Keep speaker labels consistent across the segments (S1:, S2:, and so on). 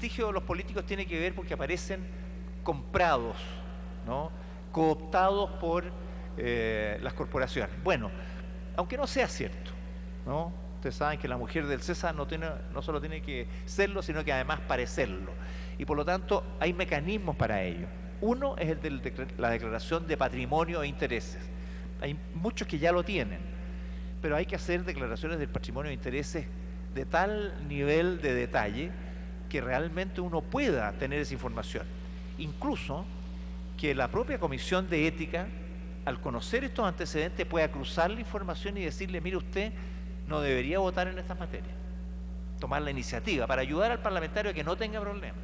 S1: desprestigio de los políticos tiene que ver porque aparecen comprados, ¿no? Cooptados por las corporaciones. Bueno, aunque no sea cierto, ¿no? Ustedes saben que la mujer del César no solo tiene que serlo, sino que además parecerlo. Y por lo tanto hay mecanismos para ello. Uno es el de la declaración de patrimonio e intereses. Hay muchos que ya lo tienen, pero hay que hacer declaraciones del patrimonio e intereses de tal nivel de detalle que realmente uno pueda tener esa información. Incluso que la propia Comisión de Ética, al conocer estos antecedentes, pueda cruzar la información y decirle, mire, usted no debería votar en estas materias. Tomar la iniciativa para ayudar al parlamentario a que no tenga problemas.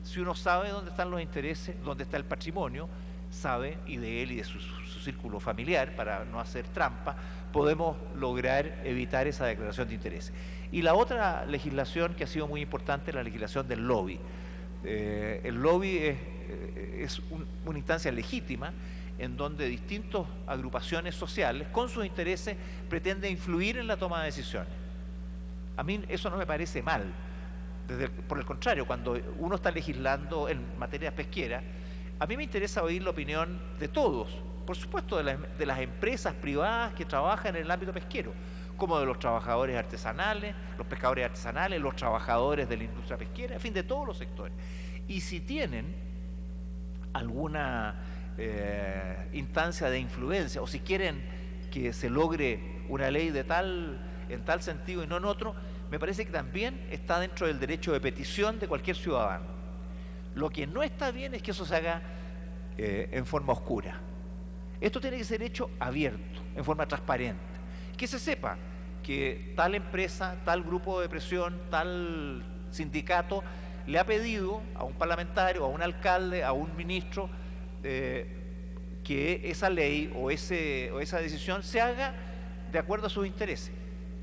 S1: Si uno sabe dónde están los intereses, dónde está el patrimonio, sabe, y de él y de su círculo familiar, para no hacer trampa, podemos lograr evitar esa declaración de intereses. Y la otra legislación que ha sido muy importante es la legislación del lobby. El lobby es una instancia legítima en donde distintas agrupaciones sociales, con sus intereses, pretenden influir en la toma de decisiones. A mí eso no me parece mal. Por el contrario, cuando uno está legislando en materia pesquera, a mí me interesa oír la opinión de todos, por supuesto de las empresas privadas que trabajan en el ámbito pesquero, como de los trabajadores artesanales, los pescadores artesanales, los trabajadores de la industria pesquera, en fin, de todos los sectores. Y si tienen alguna instancia de influencia, o si quieren que se logre una ley en tal sentido y no en otro, me parece que también está dentro del derecho de petición de cualquier ciudadano. Lo que no está bien es que eso se haga en forma oscura. Esto tiene que ser hecho abierto, en forma transparente. Que se sepa que tal empresa, tal grupo de presión, tal sindicato le ha pedido a un parlamentario, a un alcalde, a un ministro, que esa ley o esa decisión se haga de acuerdo a sus intereses.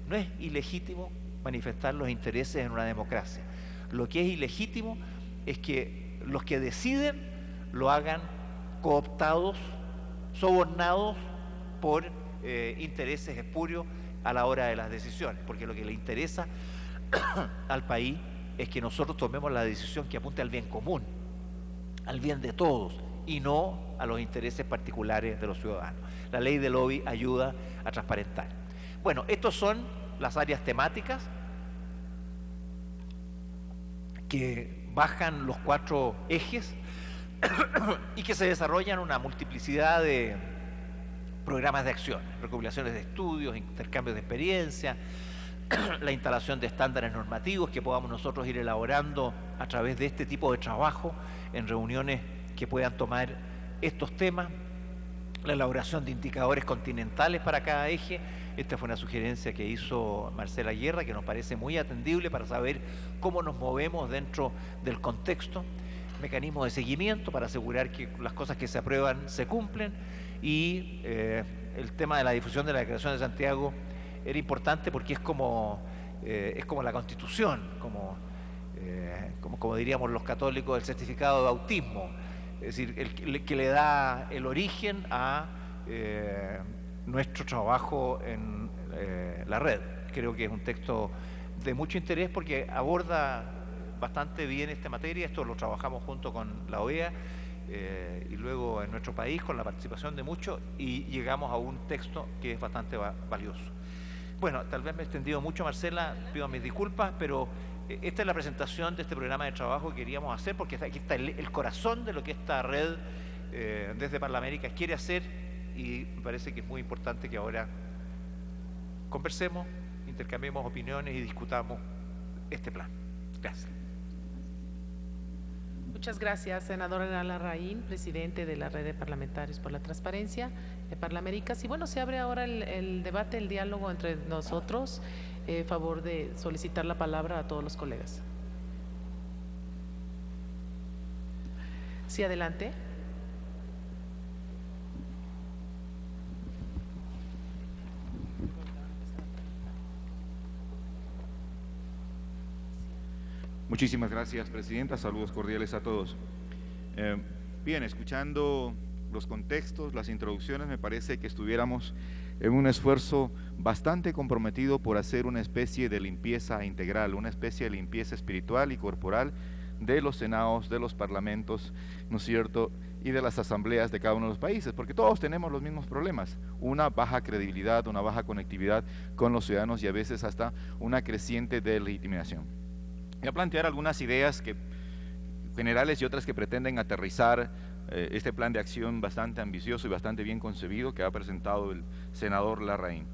S1: No es ilegítimo manifestar los intereses en una democracia. Lo que es ilegítimo es que los que deciden lo hagan cooptados, sobornados por intereses espurios a la hora de las decisiones, porque lo que le interesa al país es que nosotros tomemos la decisión que apunte al bien común, al bien de todos, y no a los intereses particulares de los ciudadanos. La ley de lobby ayuda a transparentar. Bueno, estos son las áreas temáticas que bajan los 4 ejes y que se desarrollan una multiplicidad de programas de acción, recopilaciones de estudios, intercambios de experiencia, la instalación de estándares normativos que podamos nosotros ir elaborando a través de este tipo de trabajo en reuniones que puedan tomar estos temas, la elaboración de indicadores continentales para cada eje. Esta fue una sugerencia que hizo Marcela Guerra, que nos parece muy atendible para saber cómo nos movemos dentro del contexto, mecanismos de seguimiento para asegurar que las cosas que se aprueban se cumplen, y el tema de la difusión de la Declaración de Santiago era importante porque es como la Constitución, como diríamos los católicos, el certificado de bautismo, es decir, el que le da el origen a nuestro trabajo en la red. Creo que es un texto de mucho interés porque aborda bastante bien esta materia. Esto lo trabajamos junto con la OEA y luego en nuestro país con la participación de muchos, y llegamos a un texto que es bastante valioso. Bueno, tal vez me he extendido mucho, Marcela, pido mis disculpas, pero esta es la presentación de este programa de trabajo que queríamos hacer, porque aquí está el corazón de lo que esta red desde Parlamérica quiere hacer, y me parece que es muy importante que ahora conversemos, intercambiemos opiniones y discutamos este plan. Gracias.
S2: Muchas gracias, senadora Larraín, presidente de la Red de Parlamentarios por la Transparencia de Parlaméricas. Y bueno, se abre ahora el debate, el diálogo entre nosotros. Favor de solicitar la palabra a todos los colegas. Sí, adelante.
S3: Muchísimas gracias, presidenta. Saludos cordiales a todos. Bien, escuchando los contextos, las introducciones, me parece que estuviéramos en un esfuerzo bastante comprometido por hacer una especie de limpieza integral, una especie de limpieza espiritual y corporal de los senados, de los parlamentos, ¿no es cierto?, y de las asambleas de cada uno de los países, porque todos tenemos los mismos problemas, una baja credibilidad, una baja conectividad con los ciudadanos y a veces hasta una creciente delegitimación. Voy a plantear algunas ideas generales y otras que pretenden aterrizar este plan de acción bastante ambicioso y bastante bien concebido que ha presentado el senador Larraín.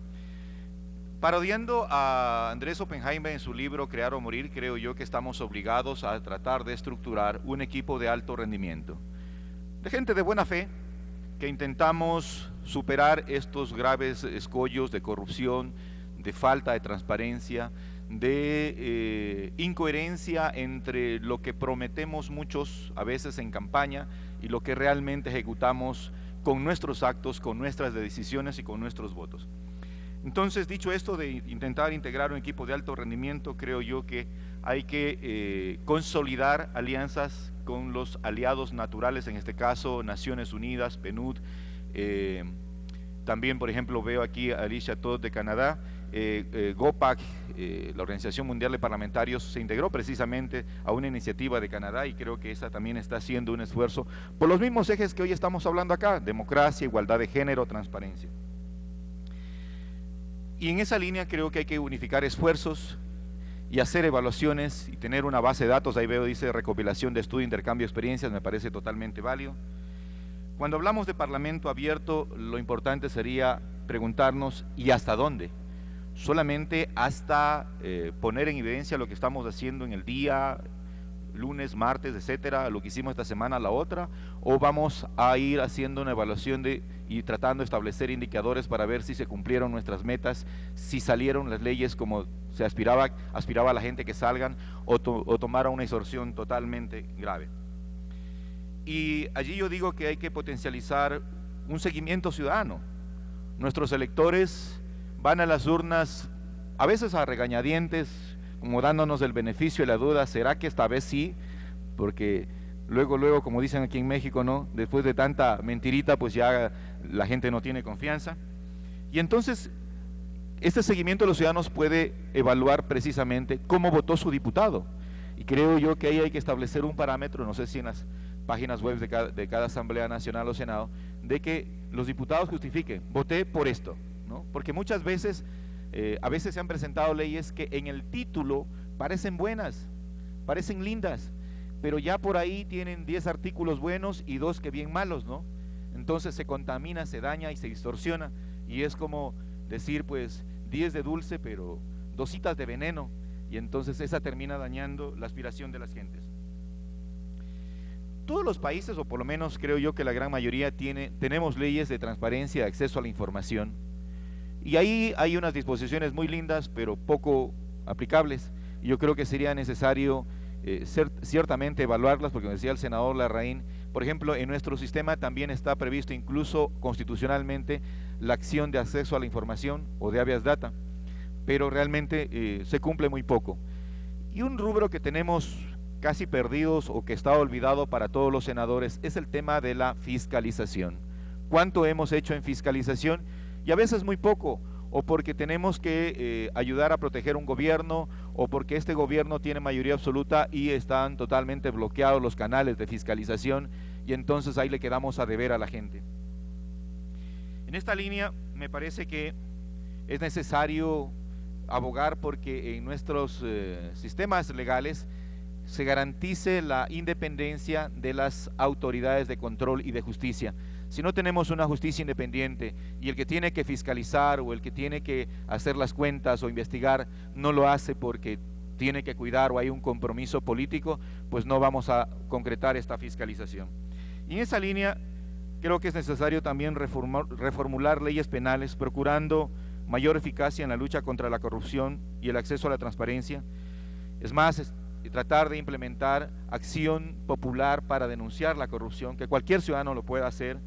S3: Parodiando a Andrés Oppenheimer en su libro Crear o Morir, creo yo que estamos obligados a tratar de estructurar un equipo de alto rendimiento, de gente de buena fe, que intentamos superar estos graves escollos de corrupción, de falta de transparencia, de incoherencia entre lo que prometemos muchos a veces en campaña y lo que realmente ejecutamos con nuestros actos, con nuestras decisiones y con nuestros votos. Entonces, dicho esto de intentar integrar un equipo de alto rendimiento, creo yo que hay que consolidar alianzas con los aliados naturales, en este caso Naciones Unidas, PNUD, también por ejemplo veo aquí a Alicia Todd de Canadá, GOPAC, la Organización Mundial de Parlamentarios, se integró precisamente a una iniciativa de Canadá y creo que esa también está haciendo un esfuerzo por los mismos ejes que hoy estamos hablando acá, democracia, igualdad de género, transparencia. Y en esa línea creo que hay que unificar esfuerzos y hacer evaluaciones y tener una base de datos. Ahí veo, dice recopilación de estudio, intercambio de experiencias, me parece totalmente válido. Cuando hablamos de parlamento abierto, lo importante sería preguntarnos ¿y hasta dónde? Solamente hasta poner en evidencia lo que estamos haciendo en el día, lunes, martes, etcétera, lo que hicimos esta semana, la otra, o vamos a ir haciendo una evaluación y tratando de establecer indicadores para ver si se cumplieron nuestras metas, si salieron las leyes como se aspiraba a la gente que salgan, o tomara una extorsión totalmente grave. Y allí yo digo que hay que potencializar un seguimiento ciudadano. Nuestros electores van a las urnas a veces a regañadientes, como dándonos el beneficio de la duda, ¿será que esta vez sí? Porque luego, como dicen aquí en México, ¿no?, después de tanta mentirita, pues ya la gente no tiene confianza. Y entonces, este seguimiento de los ciudadanos puede evaluar precisamente cómo votó su diputado. Y creo yo que ahí hay que establecer un parámetro, no sé si en las páginas web de cada Asamblea Nacional o Senado, de que los diputados justifiquen, voté por esto, ¿no? Porque muchas veces, a veces se han presentado leyes que en el título parecen buenas, parecen lindas, pero ya por ahí tienen 10 artículos buenos y 2 que bien malos, ¿no? Entonces se contamina, se daña y se distorsiona, y es como decir, pues, 10 de dulce, pero 2 de veneno, y entonces esa termina dañando la aspiración de las gentes. Todos los países, o por lo menos creo yo que la gran mayoría, tenemos leyes de transparencia, de acceso a la información, y ahí hay unas disposiciones muy lindas, pero poco aplicables, y yo creo que sería necesario ciertamente evaluarlas, porque como decía el senador Larraín, por ejemplo, en nuestro sistema también está previsto incluso constitucionalmente la acción de acceso a la información o de habeas data, pero realmente se cumple muy poco. Y un rubro que tenemos casi perdidos o que está olvidado para todos los senadores es el tema de la fiscalización. ¿Cuánto hemos hecho en fiscalización? Y a veces muy poco, o porque tenemos que ayudar a proteger un gobierno, o porque este gobierno tiene mayoría absoluta y están totalmente bloqueados los canales de fiscalización, y entonces ahí le quedamos a deber a la gente. En esta línea me parece que es necesario abogar porque en nuestros sistemas legales se garantice la independencia de las autoridades de control y de justicia. Si no tenemos una justicia independiente y el que tiene que fiscalizar o el que tiene que hacer las cuentas o investigar no lo hace porque tiene que cuidar o hay un compromiso político, pues no vamos a concretar esta fiscalización. Y en esa línea creo que es necesario también reformular leyes penales procurando mayor eficacia en la lucha contra la corrupción y el acceso a la transparencia. Es más, tratar de implementar acción popular para denunciar la corrupción, que cualquier ciudadano lo pueda hacer.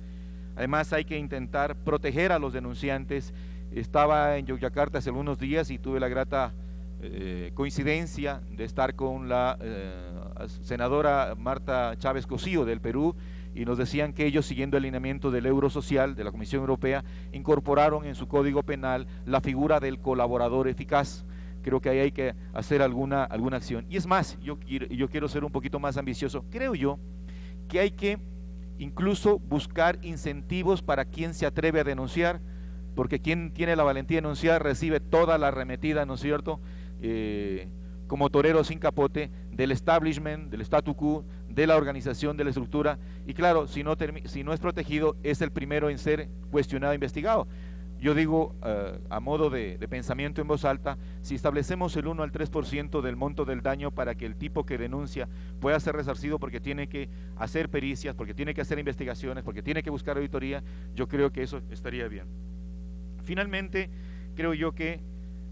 S3: Además hay que intentar proteger a los denunciantes. Estaba en Yogyakarta hace algunos días y tuve la grata coincidencia de estar con la senadora Marta Chávez Cosío del Perú, y nos decían que ellos, siguiendo el lineamiento del Eurosocial, de la Comisión Europea, incorporaron en su Código Penal la figura del colaborador eficaz. Creo que ahí hay que hacer alguna acción. Y es más, yo quiero ser un poquito más ambicioso. Creo yo que hay que incluso buscar incentivos para quien se atreve a denunciar, porque quien tiene la valentía de denunciar recibe toda la arremetida, ¿no es cierto?, como torero sin capote del establishment, del statu quo, de la organización, de la estructura, y claro, si no es protegido, es el primero en ser cuestionado e investigado. Yo digo, a modo de pensamiento en voz alta, si establecemos el 1 al 3% del monto del daño para que el tipo que denuncia pueda ser resarcido porque tiene que hacer pericias, porque tiene que hacer investigaciones, porque tiene que buscar auditoría, yo creo que eso estaría bien. Finalmente, creo yo que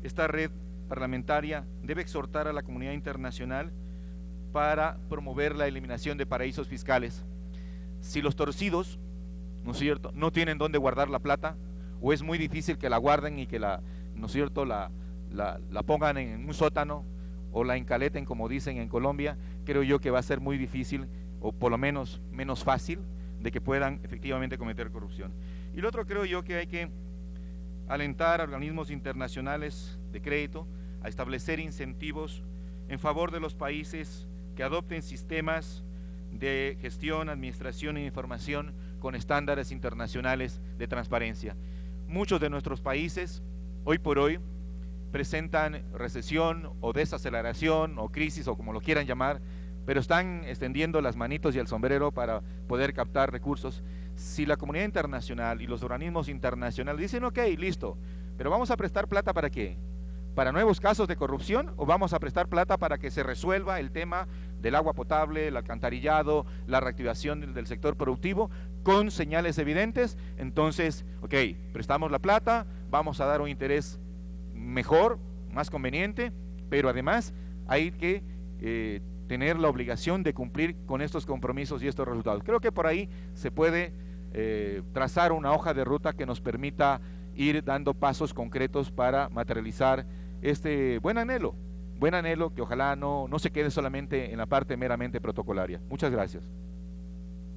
S3: esta red parlamentaria debe exhortar a la comunidad internacional para promover la eliminación de paraísos fiscales. Si los torcidos, ¿no es cierto?, no tienen dónde guardar la plata, o es muy difícil que la guarden y que ¿no es cierto?, la pongan en un sótano o la encaleten, como dicen en Colombia, creo yo que va a ser muy difícil, o por lo menos fácil, de que puedan efectivamente cometer corrupción. Y lo otro, creo yo que hay que alentar a organismos internacionales de crédito a establecer incentivos en favor de los países que adopten sistemas de gestión, administración e información con estándares internacionales de transparencia. Muchos de nuestros países, hoy por hoy, presentan recesión o desaceleración o crisis o como lo quieran llamar, pero están extendiendo las manitos y el sombrero para poder captar recursos. Si la comunidad internacional y los organismos internacionales dicen, ok, listo, pero vamos a prestar plata ¿para qué? ¿Para nuevos casos de corrupción o vamos a prestar plata para que se resuelva el tema del agua potable, el alcantarillado, la reactivación del sector productivo con señales evidentes? Entonces, ok, prestamos la plata, vamos a dar un interés mejor, más conveniente, pero además hay que tener la obligación de cumplir con estos compromisos y estos resultados. Creo que por ahí se puede trazar una hoja de ruta que nos permita ir dando pasos concretos para materializar este buen anhelo que ojalá no se quede solamente en la parte meramente protocolaria. Muchas gracias.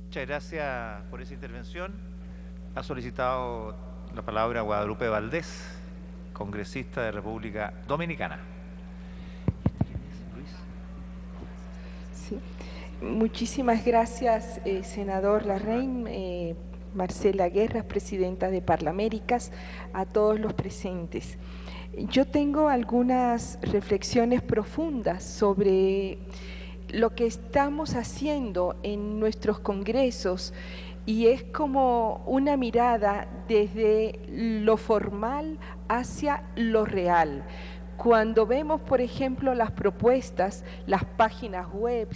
S1: Muchas gracias por esa intervención. Ha solicitado la palabra Guadalupe Valdés, congresista de República Dominicana.
S4: Sí. Muchísimas gracias, senador Larraín, Marcela Guerra, presidenta de Parlaméricas, a todos los presentes. Yo tengo algunas reflexiones profundas sobre lo que estamos haciendo en nuestros congresos y es como una mirada desde lo formal hacia lo real. Cuando vemos, por ejemplo, las propuestas, las páginas web,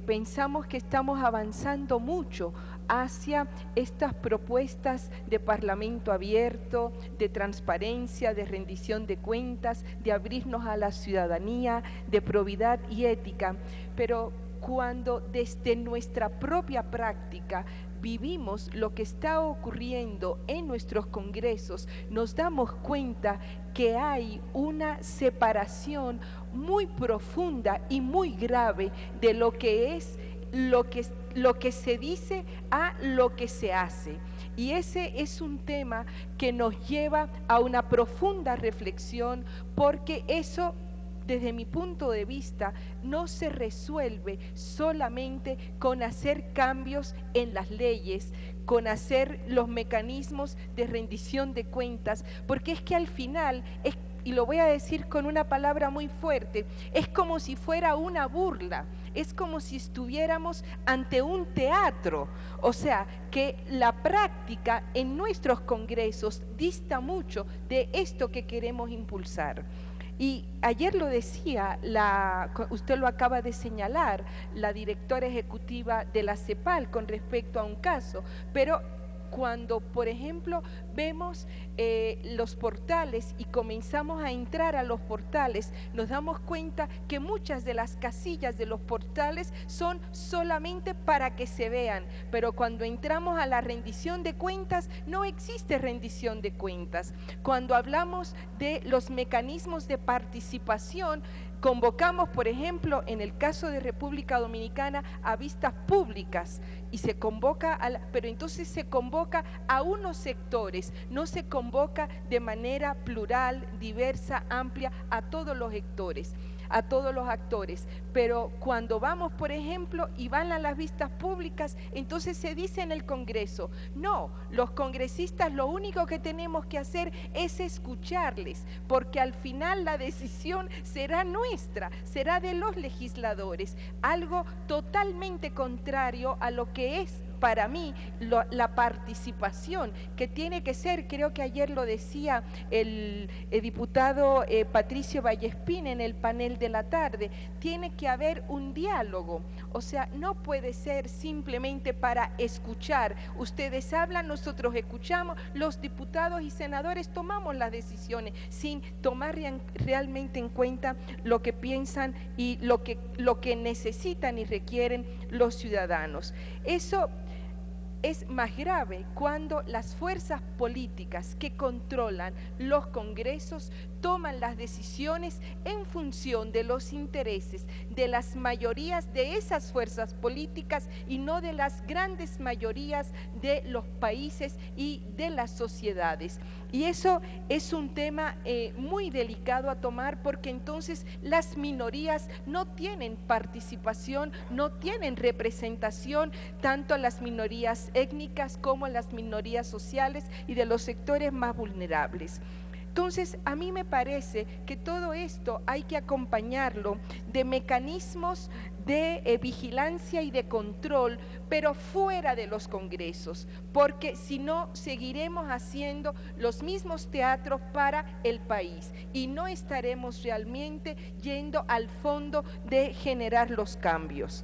S4: pensamos que estamos avanzando mucho hacia estas propuestas de parlamento abierto, de transparencia, de rendición de cuentas, de abrirnos a la ciudadanía, de probidad y ética. Pero cuando desde nuestra propia práctica vivimos lo que está ocurriendo en nuestros congresos, nos damos cuenta que hay una separación muy profunda y muy grave de lo que es lo que se dice a lo que se hace. Y ese es un tema que nos lleva a una profunda reflexión, porque eso, desde mi punto de vista, no se resuelve solamente con hacer cambios en las leyes, con hacer los mecanismos de rendición de cuentas, porque es que al final, y lo voy a decir con una palabra muy fuerte, es como si fuera una burla, es como si estuviéramos ante un teatro. O sea, que la práctica en nuestros congresos dista mucho de esto que queremos impulsar. Y ayer lo decía, usted lo acaba de señalar, la directora ejecutiva de la CEPAL con respecto a un caso, pero cuando, por ejemplo, vemos los portales y comenzamos a entrar a los portales, nos damos cuenta que muchas de las casillas de los portales son solamente para que se vean, pero cuando entramos a la rendición de cuentas, no existe rendición de cuentas. Cuando hablamos de los mecanismos de participación, convocamos, por ejemplo, en el caso de República Dominicana, a vistas públicas y se convoca, pero entonces se convoca a unos sectores, no se convoca de manera plural, diversa, amplia a todos los sectores, a todos los actores. Pero cuando vamos, por ejemplo, y van a las vistas públicas, entonces se dice en el Congreso, no, los congresistas lo único que tenemos que hacer es escucharles, porque al final la decisión será nuestra, será de los legisladores, algo totalmente contrario a lo que es para mí la participación que tiene que ser, creo que ayer lo decía el diputado Patricio Vallespín en el panel de la tarde, tiene que haber un diálogo, o sea, no puede ser simplemente para escuchar, ustedes hablan, nosotros escuchamos, los diputados y senadores tomamos las decisiones sin tomar realmente en cuenta lo que piensan y lo que necesitan y requieren los ciudadanos. Eso es más grave cuando las fuerzas políticas que controlan los congresos toman las decisiones en función de los intereses de las mayorías de esas fuerzas políticas y no de las grandes mayorías de los países y de las sociedades. Y eso es un tema muy delicado a tomar, porque entonces las minorías no tienen participación, no tienen representación, tanto las minorías étnicas como las minorías sociales y de los sectores más vulnerables. Entonces, a mí me parece que todo esto hay que acompañarlo de mecanismos de vigilancia y de control, pero fuera de los congresos, porque si no, seguiremos haciendo los mismos teatros para el país y no estaremos realmente yendo al fondo de generar los cambios.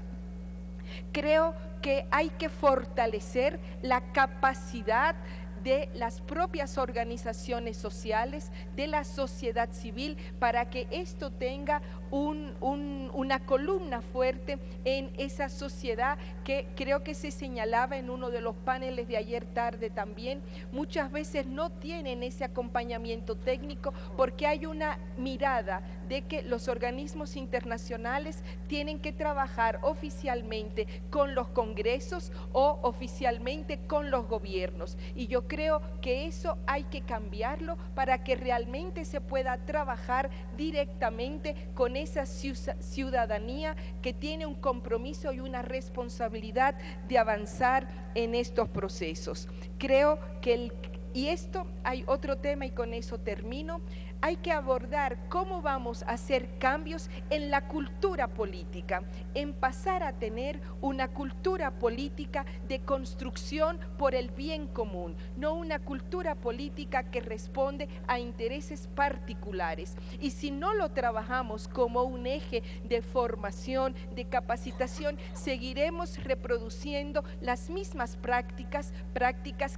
S4: Creo que hay que fortalecer la capacidad de las propias organizaciones sociales, de la sociedad civil, para que esto tenga una columna fuerte en esa sociedad que creo que se señalaba en uno de los paneles de ayer tarde también. Muchas veces no tienen ese acompañamiento técnico porque hay una mirada de que los organismos internacionales tienen que trabajar oficialmente con los congresos o oficialmente con los gobiernos, y yo creo que eso hay que cambiarlo para que realmente se pueda trabajar directamente con esa ciudadanía que tiene un compromiso y una responsabilidad de avanzar en estos procesos. Creo que y esto hay otro tema y con eso termino. Hay que abordar cómo vamos a hacer cambios en la cultura política, en pasar a tener una cultura política de construcción por el bien común, no una cultura política que responde a intereses particulares. Y si no lo trabajamos como un eje de formación, de capacitación, seguiremos reproduciendo las mismas prácticas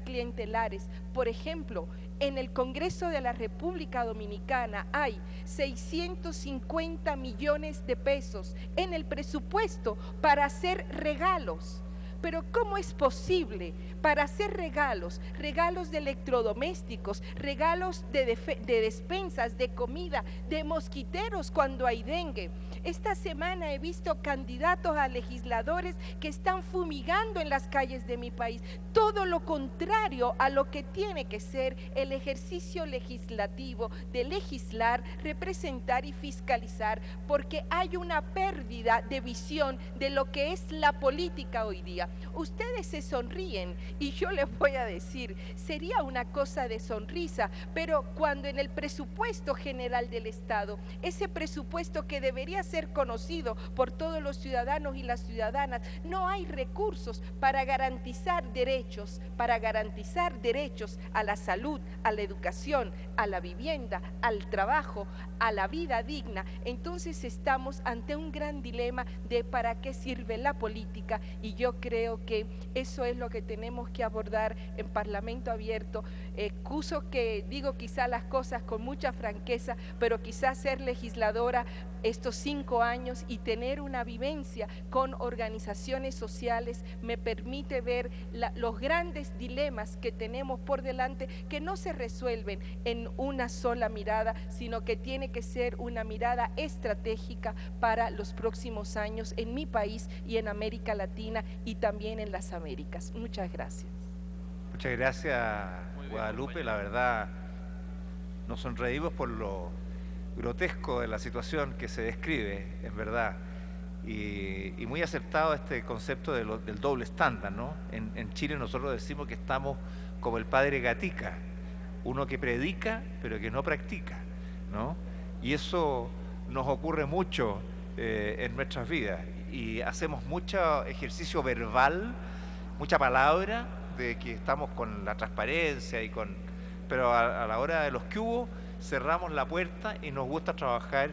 S4: clientelares. Por ejemplo, en el Congreso de la República Dominicana hay 650 millones de pesos en el presupuesto para hacer regalos. Pero ¿cómo es posible para hacer regalos de electrodomésticos, regalos de despensas, de comida, de mosquiteros cuando hay dengue? Esta semana he visto candidatos a legisladores que están fumigando en las calles de mi país. Todo lo contrario a lo que tiene que ser el ejercicio legislativo de legislar, representar y fiscalizar, porque hay una pérdida de visión de lo que es la política hoy día. Ustedes se sonríen y yo les voy a decir, sería una cosa de sonrisa, pero cuando en el presupuesto general del Estado, ese presupuesto que debería ser conocido por todos los ciudadanos y las ciudadanas, no hay recursos para garantizar derechos a la salud, a la educación, a la vivienda, al trabajo, a la vida digna. Entonces estamos ante un gran dilema de para qué sirve la política, y yo creo creo que eso es lo que tenemos que abordar en Parlamento Abierto. Excuso que digo quizá las cosas con mucha franqueza, pero quizá ser legisladora estos 5 años y tener una vivencia con organizaciones sociales me permite ver los grandes dilemas que tenemos por delante, que no se resuelven en una sola mirada, sino que tiene que ser una mirada estratégica para los próximos años en mi país y en América Latina y también en las Américas. Muchas gracias.
S1: Muchas gracias, Guadalupe. La verdad, nos sonreímos por lo grotesco de la situación que se describe, en verdad, y muy acertado este concepto del doble estándar, ¿no? En Chile nosotros decimos que estamos como el padre Gatica, uno que predica pero que no practica, ¿no? Y eso nos ocurre mucho en nuestras vidas, y hacemos mucho ejercicio verbal, mucha palabra de que estamos con la transparencia pero a la hora de los que hubo, cerramos la puerta y nos gusta trabajar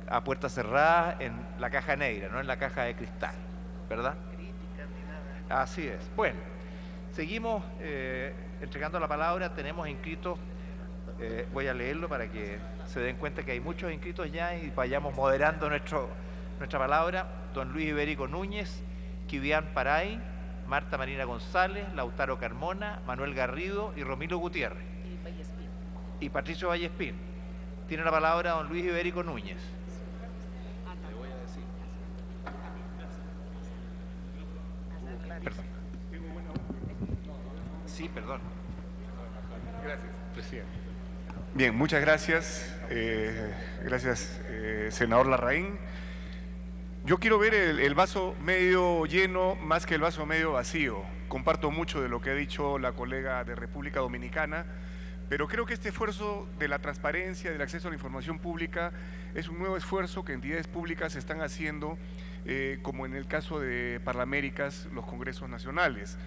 S1: a puerta cerrada en la caja negra, no en la caja de cristal, ¿verdad? Así es. Bueno, seguimos entregando la palabra. Tenemos inscritos, voy a leerlo para que se den cuenta que hay muchos inscritos ya y vayamos moderando nuestra palabra. Don Luis Ibérico Núñez, Kivian Paray, Marta Marina González, Lautaro Carmona, Manuel Garrido y Romilo Gutiérrez. Y Patricio Vallespín. Tiene la palabra don Luis Ibérico Núñez.
S5: Le voy a decir.
S1: Perdón. Sí, perdón.
S5: Gracias, presidente. Bien, muchas gracias. Gracias, senador Larraín. Yo quiero ver el vaso medio lleno más que el vaso medio vacío. Comparto mucho de lo que ha dicho la colega de República Dominicana, pero creo que este esfuerzo de la transparencia, del acceso a la información pública, es un nuevo esfuerzo que entidades públicas están haciendo, como en el caso de Parlaméricas, los congresos nacionales.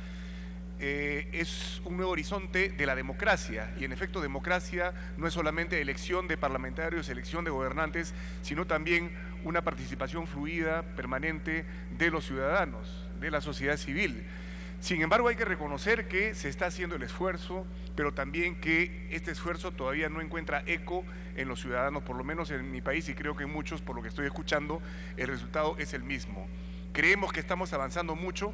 S5: Es un nuevo horizonte de la democracia, y en efecto democracia no es solamente elección de parlamentarios, elección de gobernantes, sino también una participación fluida, permanente de los ciudadanos, de la sociedad civil. Sin embargo, hay que reconocer que se está haciendo el esfuerzo, pero también que este esfuerzo todavía no encuentra eco en los ciudadanos, por lo menos en mi país, y creo que en muchos, por lo que estoy escuchando, el resultado es el mismo. Creemos que estamos avanzando mucho,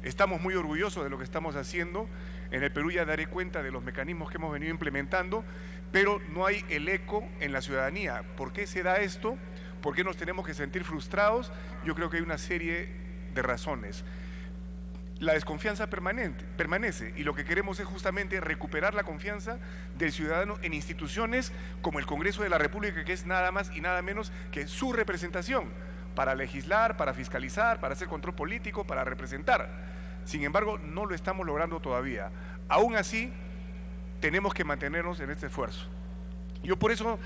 S5: estamos muy orgullosos de lo que estamos haciendo. En el Perú ya daré cuenta de los mecanismos que hemos venido implementando, pero no hay el eco en la ciudadanía. ¿Por qué se da esto? ¿Por qué nos tenemos que sentir frustrados? Yo creo que hay una serie de razones. La desconfianza permanece, y lo que queremos es justamente recuperar la confianza del ciudadano en instituciones como el Congreso de la República, que es nada más y nada menos que su representación para legislar, para fiscalizar, para hacer control político, para representar. Sin embargo, no lo estamos logrando todavía. Aún así, tenemos que mantenernos en este esfuerzo. Yo por eso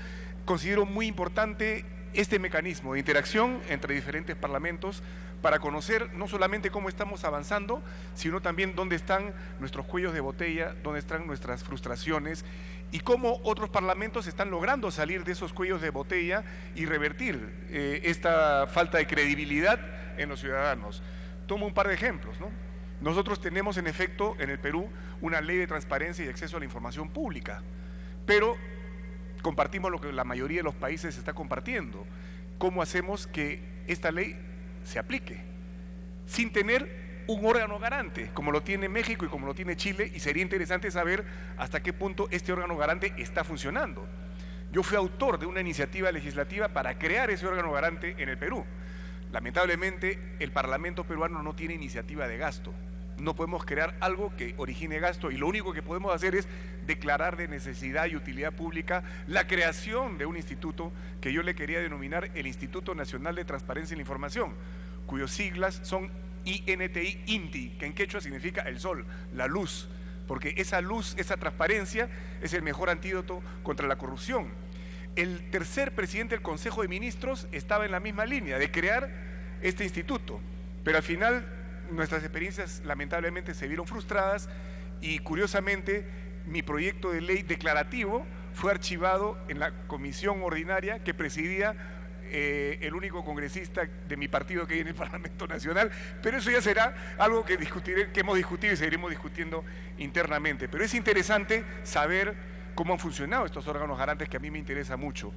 S5: considero muy importante este mecanismo de interacción entre diferentes parlamentos, para conocer no solamente cómo estamos avanzando, sino también dónde están nuestros cuellos de botella, dónde están nuestras frustraciones, y cómo otros parlamentos están logrando salir de esos cuellos de botella y revertir esta falta de credibilidad en los ciudadanos. Tomo un par de ejemplos, ¿no? Nosotros tenemos en efecto en el Perú una ley de transparencia y acceso a la información pública, pero compartimos lo que la mayoría de los países está compartiendo. ¿Cómo hacemos que esta ley se aplique sin tener un órgano garante, como lo tiene México y como lo tiene Chile? Y sería interesante saber hasta qué punto este órgano garante está funcionando. Yo fui autor de una iniciativa legislativa para crear ese órgano garante en el Perú. Lamentablemente, el Parlamento peruano no tiene iniciativa de gasto. No podemos crear algo que origine gasto, y lo único que podemos hacer es declarar de necesidad y utilidad pública la creación de un instituto que yo le quería denominar el Instituto Nacional de Transparencia y la Información, cuyos siglas son INTI, INTI, que en quechua significa el sol, la luz, porque esa luz, esa transparencia es el mejor antídoto contra la corrupción. El tercer presidente del Consejo de Ministros estaba en la misma línea de crear este instituto, pero al final nuestras experiencias lamentablemente se vieron frustradas, y curiosamente mi proyecto de ley declarativo fue archivado en la comisión ordinaria que presidía el único congresista de mi partido que hay en el Parlamento Nacional, pero eso ya será algo que hemos discutido y seguiremos discutiendo internamente. Pero es interesante saber cómo han funcionado estos órganos garantes, que a mí me interesa mucho.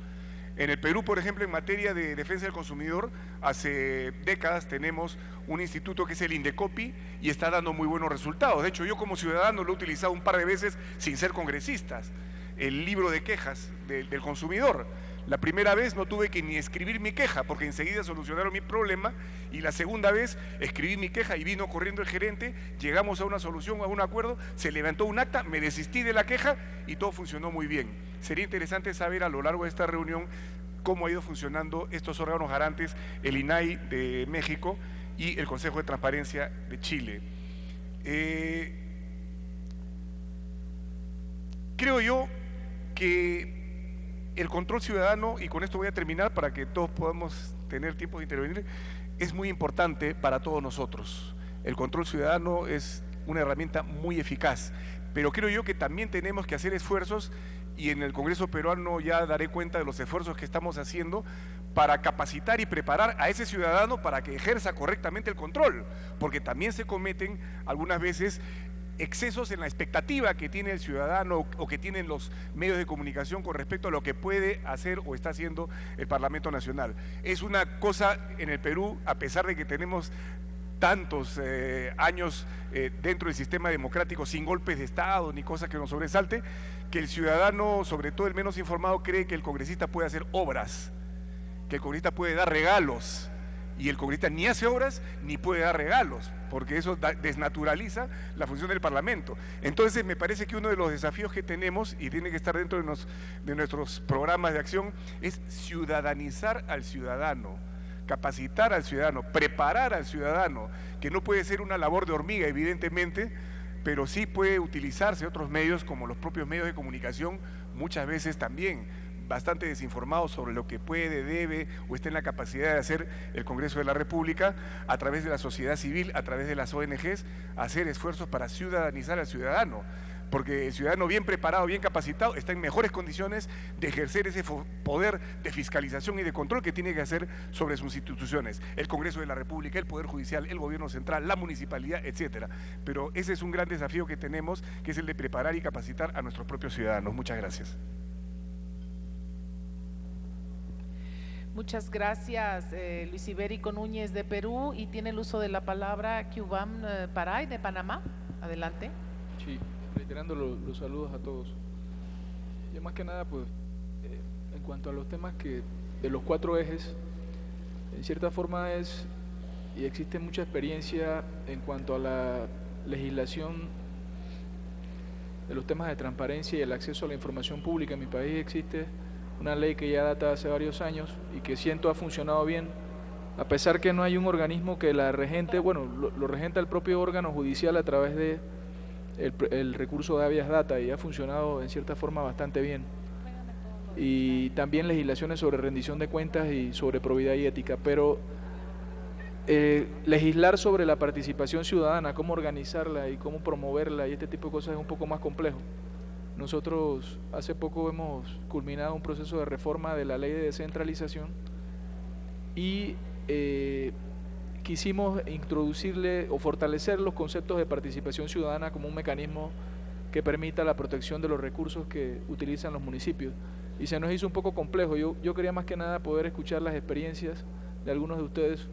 S5: En el Perú, por ejemplo, en materia de defensa del consumidor, hace décadas tenemos un instituto que es el Indecopi y está dando muy buenos resultados. De hecho, yo como ciudadano lo he utilizado un par de veces sin ser congresistas, el libro de quejas del consumidor. La primera vez no tuve que ni escribir mi queja porque enseguida solucionaron mi problema, y la segunda vez escribí mi queja y vino corriendo el gerente, llegamos a una solución, a un acuerdo, se levantó un acta, me desistí de la queja y todo funcionó muy bien. Sería interesante saber a lo largo de esta reunión cómo ha ido funcionando estos órganos garantes, el INAI de México y el Consejo de Transparencia de Chile. Creo yo que el control ciudadano, y con esto voy a terminar para que todos podamos tener tiempo de intervenir, es muy importante para todos nosotros. El control ciudadano es una herramienta muy eficaz, pero creo yo que también tenemos que hacer esfuerzos, y en el Congreso peruano ya daré cuenta de los esfuerzos que estamos haciendo para capacitar y preparar a ese ciudadano para que ejerza correctamente el control, porque también se cometen algunas veces excesos en la expectativa que tiene el ciudadano o que tienen los medios de comunicación con respecto a lo que puede hacer o está haciendo el Parlamento Nacional. Es una cosa en el Perú, a pesar de que tenemos tantos años dentro del sistema democrático sin golpes de Estado ni cosas que nos sobresalte, que el ciudadano, sobre todo el menos informado, cree que el congresista puede hacer obras, que el congresista puede dar regalos, y el congresista ni hace obras ni puede dar regalos, porque eso desnaturaliza la función del Parlamento. Entonces me parece que uno de los desafíos que tenemos, y tiene que estar dentro de nuestros programas de acción, es ciudadanizar al ciudadano, capacitar al ciudadano, preparar al ciudadano, que no puede ser una labor de hormiga, evidentemente, pero sí puede utilizarse otros medios, como los propios medios de comunicación, muchas veces también bastante desinformados sobre lo que puede, debe o está en la capacidad de hacer el Congreso de la República, a través de la sociedad civil, a través de las ONGs, hacer esfuerzos para ciudadanizar al ciudadano, porque el ciudadano bien preparado, bien capacitado, está en mejores condiciones de ejercer ese poder de fiscalización y de control que tiene que hacer sobre sus instituciones, el Congreso de la República, el Poder Judicial, el Gobierno Central, la Municipalidad, etcétera. Pero ese es un gran desafío que tenemos, que es el de preparar y capacitar a nuestros propios ciudadanos. Muchas gracias.
S2: Muchas gracias, Luis Ibérico Núñez de Perú, y tiene el uso de la palabra Kyubam Paray de Panamá. Adelante.
S6: Sí, reiterando los saludos a todos. Yo más que nada, pues, en cuanto a los temas de los 4 ejes, en cierta forma y existe mucha experiencia en cuanto a la legislación de los temas de transparencia y el acceso a la información pública. En mi país existe una ley que ya data hace varios años y que siento ha funcionado bien, a pesar que no hay un organismo que la regente, bueno, lo regenta el propio órgano judicial a través de el recurso de habeas data, y ha funcionado en cierta forma bastante bien. Y también legislaciones sobre rendición de cuentas y sobre probidad y ética, pero legislar sobre la participación ciudadana, cómo organizarla y cómo promoverla y este tipo de cosas es un poco más complejo. Nosotros hace poco hemos culminado un proceso de reforma de la ley de descentralización y quisimos introducirle o fortalecer los conceptos de participación ciudadana como un mecanismo que permita la protección de los recursos que utilizan los municipios. Y se nos hizo un poco complejo. Yo quería más que nada poder escuchar las experiencias de algunos de ustedes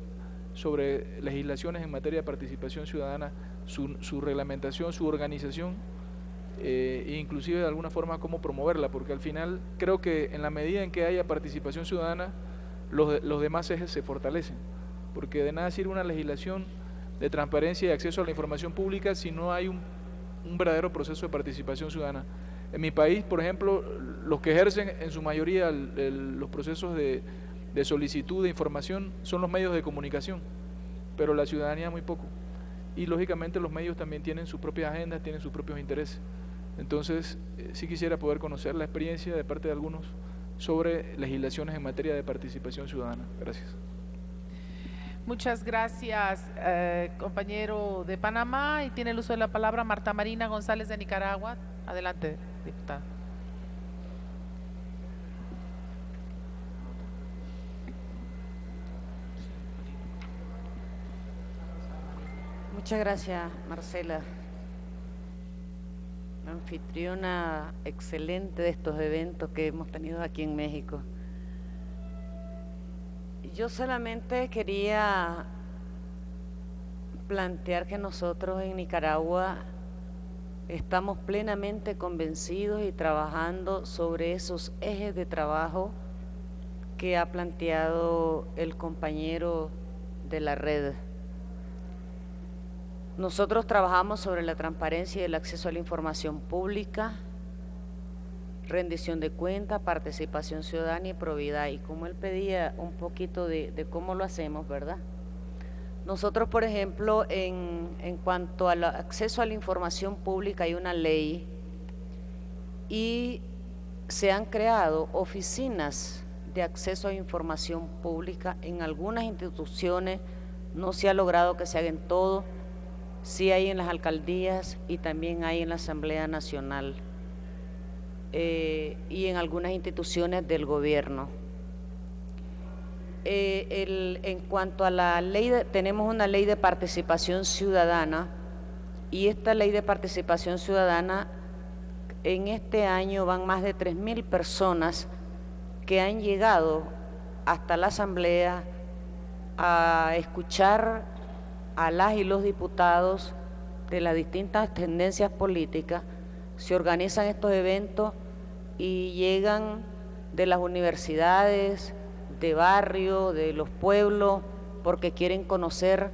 S6: sobre legislaciones en materia de participación ciudadana, su reglamentación, su organización, e inclusive de alguna forma cómo promoverla, porque al final creo que en la medida en que haya participación ciudadana, los demás ejes se fortalecen, porque de nada sirve una legislación de transparencia y acceso a la información pública si no hay un verdadero proceso de participación ciudadana. En mi país, por ejemplo, los que ejercen en su mayoría los procesos de solicitud de información son los medios de comunicación, pero la ciudadanía muy poco, y lógicamente los medios también tienen sus propias agendas, tienen sus propios intereses. Entonces, sí quisiera poder conocer la experiencia de parte de algunos sobre legislaciones en materia de participación ciudadana. Gracias.
S2: Muchas gracias, compañero de Panamá, y tiene el uso de la palabra Marta Marina González de Nicaragua. Adelante, diputada.
S7: Muchas gracias, Marcela. Anfitriona excelente de estos eventos que hemos tenido aquí en México. Yo solamente quería plantear que nosotros en Nicaragua estamos plenamente convencidos y trabajando sobre esos ejes de trabajo que ha planteado el compañero de la red. Nosotros trabajamos sobre la transparencia y el acceso a la información pública, rendición de cuentas, participación ciudadana y probidad. Y como él pedía un poquito de cómo lo hacemos, ¿verdad? Nosotros, por ejemplo, en cuanto al acceso a la información pública hay una ley y se han creado oficinas de acceso a información pública en algunas instituciones. No se ha logrado que se haga en todo. Sí hay en las alcaldías y también hay en la Asamblea Nacional y en algunas instituciones del gobierno. En cuanto a la ley, tenemos una ley de participación ciudadana y esta ley de participación ciudadana en este año van más de 3.000 personas que han llegado hasta la Asamblea a escuchar a las y los diputados de las distintas tendencias políticas. Se organizan estos eventos y llegan de las universidades, de barrio, de los pueblos, porque quieren conocer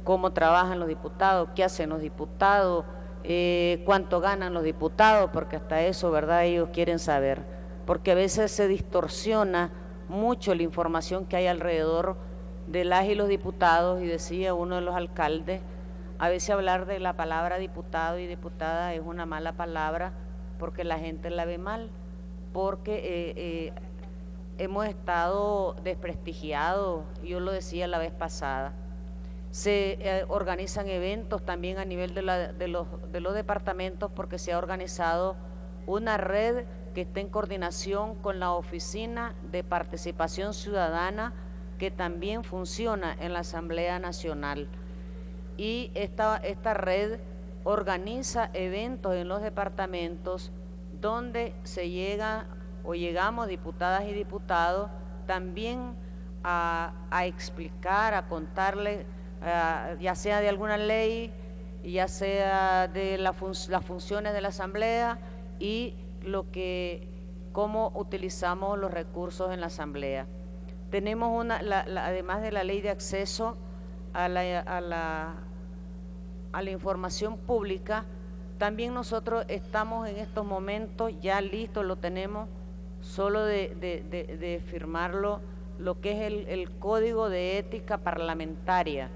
S7: cómo trabajan los diputados, qué hacen los diputados, cuánto ganan los diputados, porque hasta eso, ¿verdad?, ellos quieren saber, porque a veces se distorsiona mucho la información que hay alrededor de las y los diputados, y decía uno de los alcaldes, a veces hablar de la palabra diputado y diputada es una mala palabra porque la gente la ve mal, porque hemos estado desprestigiados, yo lo decía la vez pasada. Se organizan eventos también a nivel de los departamentos porque se ha organizado una red que está en coordinación con la Oficina de Participación Ciudadana que también funciona en la Asamblea Nacional. Y esta red organiza eventos en los departamentos donde se llega o llegamos diputadas y diputados también a explicar, a contarle, ya sea de alguna ley, ya sea de las funciones de la Asamblea y cómo utilizamos los recursos en la Asamblea. Tenemos además de la ley de acceso a la información pública, también nosotros estamos en estos momentos ya listos, lo tenemos, solo de firmarlo, lo que es el Código de Ética Parlamentaria.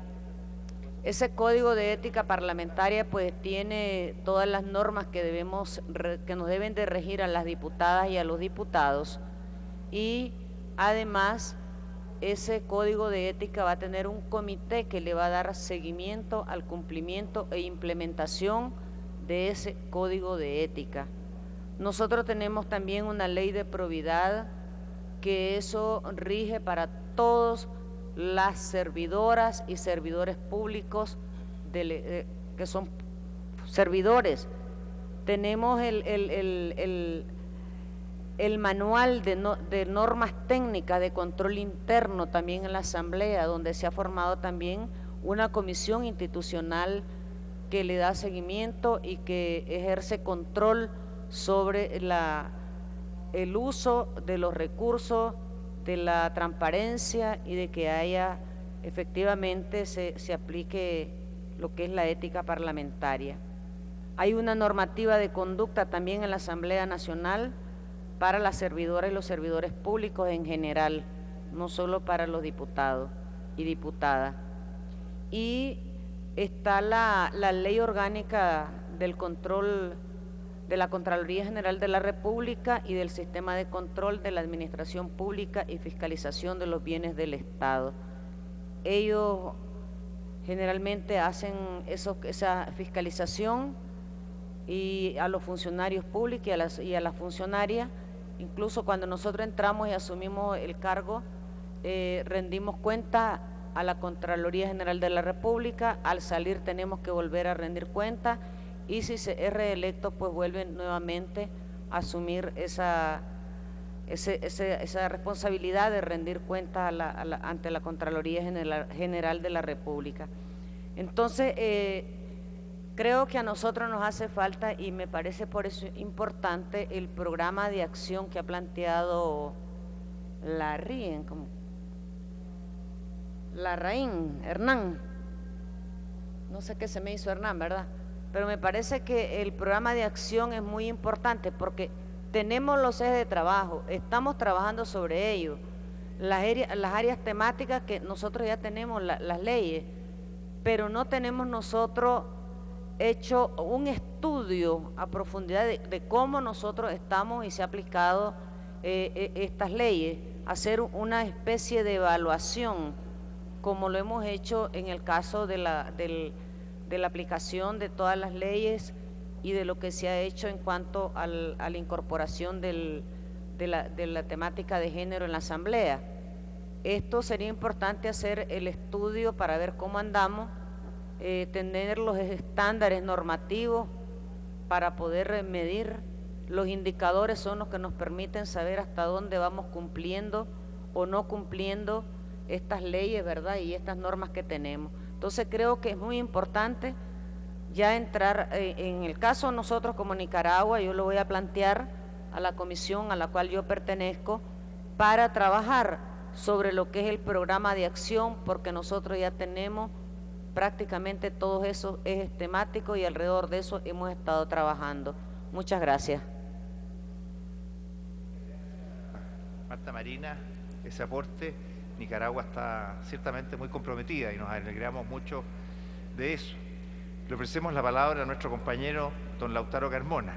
S7: Ese Código de Ética Parlamentaria pues tiene todas las normas que nos deben de regir a las diputadas y a los diputados, y además ese Código de Ética va a tener un comité que le va a dar seguimiento al cumplimiento e implementación de ese Código de Ética. Nosotros tenemos también una ley de probidad que eso rige para todas las servidoras y servidores públicos que son servidores. Tenemos el manual de normas técnicas de control interno también en la Asamblea, donde se ha formado también una comisión institucional que le da seguimiento y que ejerce control sobre el uso de los recursos, de la transparencia y de que haya efectivamente se aplique lo que es la ética parlamentaria. Hay una normativa de conducta también en la Asamblea Nacional para las servidoras y los servidores públicos en general, no solo para los diputados y diputadas. Y está la ley orgánica del control de la Contraloría General de la República y del Sistema de Control de la Administración Pública y Fiscalización de los Bienes del Estado. Ellos generalmente hacen esa fiscalización y a los funcionarios públicos y a las funcionarias. Incluso cuando nosotros entramos y asumimos el cargo, rendimos cuenta a la Contraloría General de la República, al salir tenemos que volver a rendir cuenta y si se es reelecto pues vuelve nuevamente a asumir esa responsabilidad de rendir cuenta ante la Contraloría General de la República. Entonces, creo que a nosotros nos hace falta, y me parece por eso importante, el programa de acción que ha planteado Larraín, Hernán, no sé qué se me hizo Hernán, ¿verdad? Pero me parece que el programa de acción es muy importante porque tenemos los ejes de trabajo, estamos trabajando sobre ello, las áreas temáticas que nosotros ya tenemos, las leyes, pero no tenemos nosotros hecho un estudio a profundidad de cómo nosotros estamos y se ha aplicado estas leyes, hacer una especie de evaluación, como lo hemos hecho en el caso de la aplicación de todas las leyes y de lo que se ha hecho en cuanto a la incorporación de la temática de género en la Asamblea. Esto sería importante hacer el estudio para ver cómo andamos, tener los estándares normativos para poder medir. Los indicadores son los que nos permiten saber hasta dónde vamos cumpliendo o no cumpliendo estas leyes, ¿verdad? Y estas normas que tenemos. Entonces creo que es muy importante ya entrar, en el caso nosotros como Nicaragua, yo lo voy a plantear a la comisión a la cual yo pertenezco para trabajar sobre lo que es el programa de acción, porque nosotros ya tenemos prácticamente todos esos ejes temáticos y alrededor de eso hemos estado trabajando. Muchas gracias.
S1: Marta Marina, ese aporte, Nicaragua está ciertamente muy comprometida y nos alegramos mucho de eso. Le ofrecemos la palabra a nuestro compañero don Lautaro Carmona,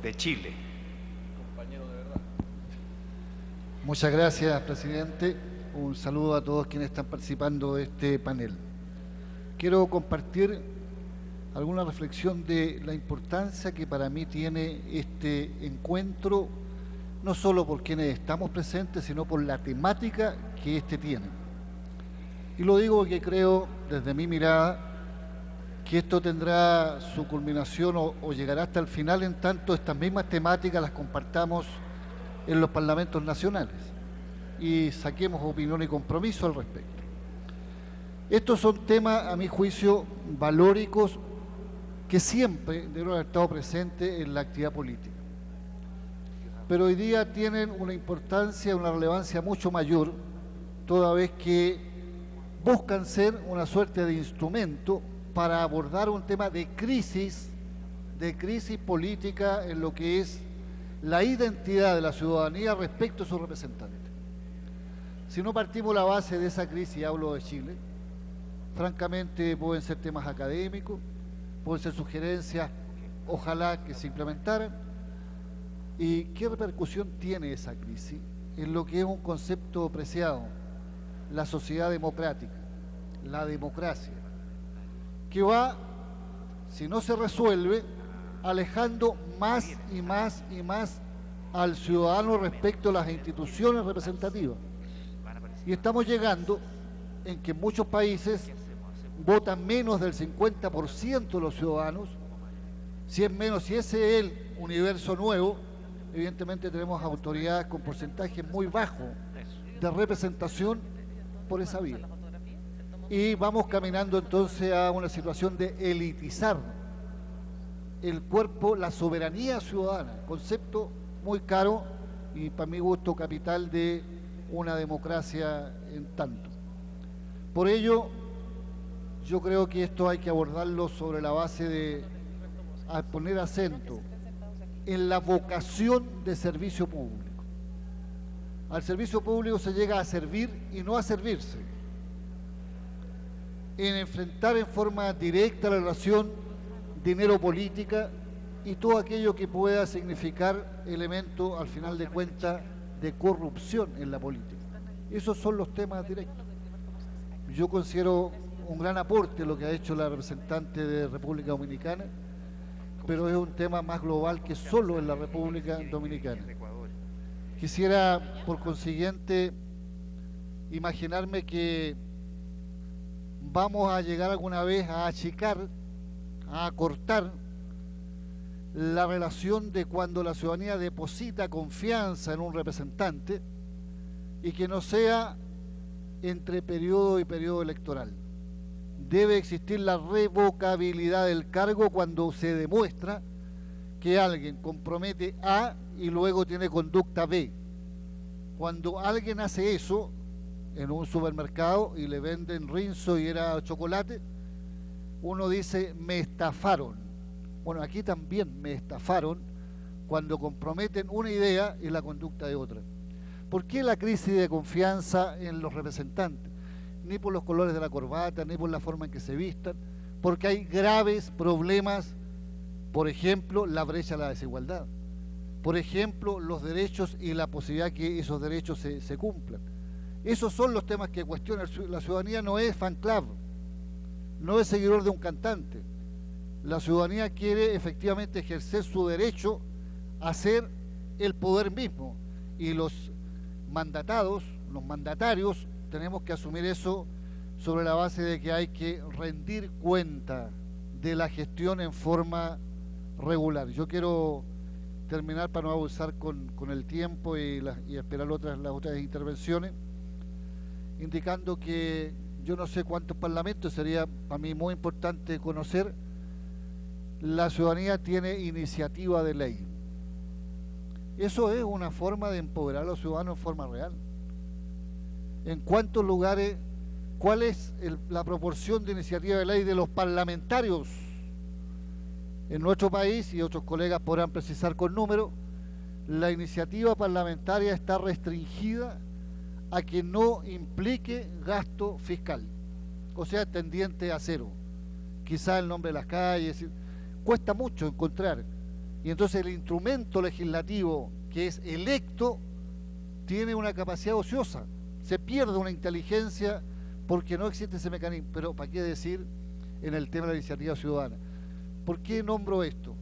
S1: de Chile.
S8: Compañero de verdad. Muchas gracias, presidente. Un saludo a todos quienes están participando de este panel. Quiero compartir alguna reflexión de la importancia que para mí tiene este encuentro, no solo por quienes estamos presentes, sino por la temática que este tiene. Y lo digo porque creo, desde mi mirada, que esto tendrá su culminación o llegará hasta el final en tanto estas mismas temáticas las compartamos en los parlamentos nacionales y saquemos opinión y compromiso al respecto. Estos son temas, a mi juicio, valóricos que siempre deben haber estado presentes en la actividad política. Pero hoy día tienen una importancia, una relevancia mucho mayor, toda vez que buscan ser una suerte de instrumento para abordar un tema de crisis política en lo que es la identidad de la ciudadanía respecto a sus representantes. Si no partimos la base de esa crisis, hablo de Chile, francamente pueden ser temas académicos, pueden ser sugerencias, ojalá que se implementaran. ¿Y qué repercusión tiene esa crisis en lo que es un concepto preciado, la sociedad democrática, la democracia, que va, si no se resuelve, alejando más y más y más al ciudadano respecto a las instituciones representativas? Y estamos llegando en que en muchos países votan menos del 50% de los ciudadanos. Si es menos, si ese es el universo nuevo, evidentemente tenemos autoridades con porcentajes muy bajos de representación por esa vía. Y vamos caminando entonces a una situación de elitizar el cuerpo, la soberanía ciudadana, concepto muy caro y para mi gusto capital de una democracia en tanto. Por ello, yo creo que esto hay que abordarlo sobre la base de poner acento en la vocación de servicio público. Al servicio público se llega a servir y no a servirse. En enfrentar en forma directa la relación dinero-política y todo aquello que pueda significar elemento, al final de cuentas, de corrupción en la política. Esos son los temas directos. Yo considero un gran aporte lo que ha hecho la representante de República Dominicana, pero es un tema más global que solo en la República Dominicana. Quisiera, por consiguiente, imaginarme que vamos a llegar alguna vez a achicar, a acortar la relación de cuando la ciudadanía deposita confianza en un representante y que no sea entre periodo y periodo electoral. Debe existir la revocabilidad del cargo cuando se demuestra que alguien compromete A y luego tiene conducta B. Cuando alguien hace eso en un supermercado y le venden Rinzo y era chocolate, uno dice, me estafaron. Bueno, aquí también me estafaron cuando comprometen una idea y la conducta de otra. ¿Por qué la crisis de confianza en los representantes? Ni por los colores de la corbata, ni por la forma en que se vistan, porque hay graves problemas, por ejemplo, la brecha de la desigualdad, por ejemplo, los derechos y la posibilidad que esos derechos se cumplan. Esos son los temas que cuestiona la ciudadanía. No es fan club, no es seguidor de un cantante. La ciudadanía quiere efectivamente ejercer su derecho a ser el poder mismo, y los mandatados, los mandatarios, tenemos que asumir eso sobre la base de que hay que rendir cuenta de la gestión en forma regular. Yo quiero terminar, para no abusar con el tiempo y esperar las otras intervenciones, indicando que yo no sé cuántos parlamentos, sería para mí muy importante conocer. La ciudadanía tiene iniciativa de ley. Eso es una forma de empoderar a los ciudadanos en forma real. ¿En cuántos lugares, cuál es la proporción de iniciativa de ley de los parlamentarios en nuestro país? Y otros colegas podrán precisar con números. La iniciativa parlamentaria está restringida a que no implique gasto fiscal, o sea, tendiente a cero. Quizá el nombre de las calles, cuesta mucho encontrar, y entonces el instrumento legislativo que es electo tiene una capacidad ociosa, se pierde una inteligencia porque no existe ese mecanismo. Pero ¿para qué decir en el tema de la iniciativa ciudadana? ¿Por qué nombro esto?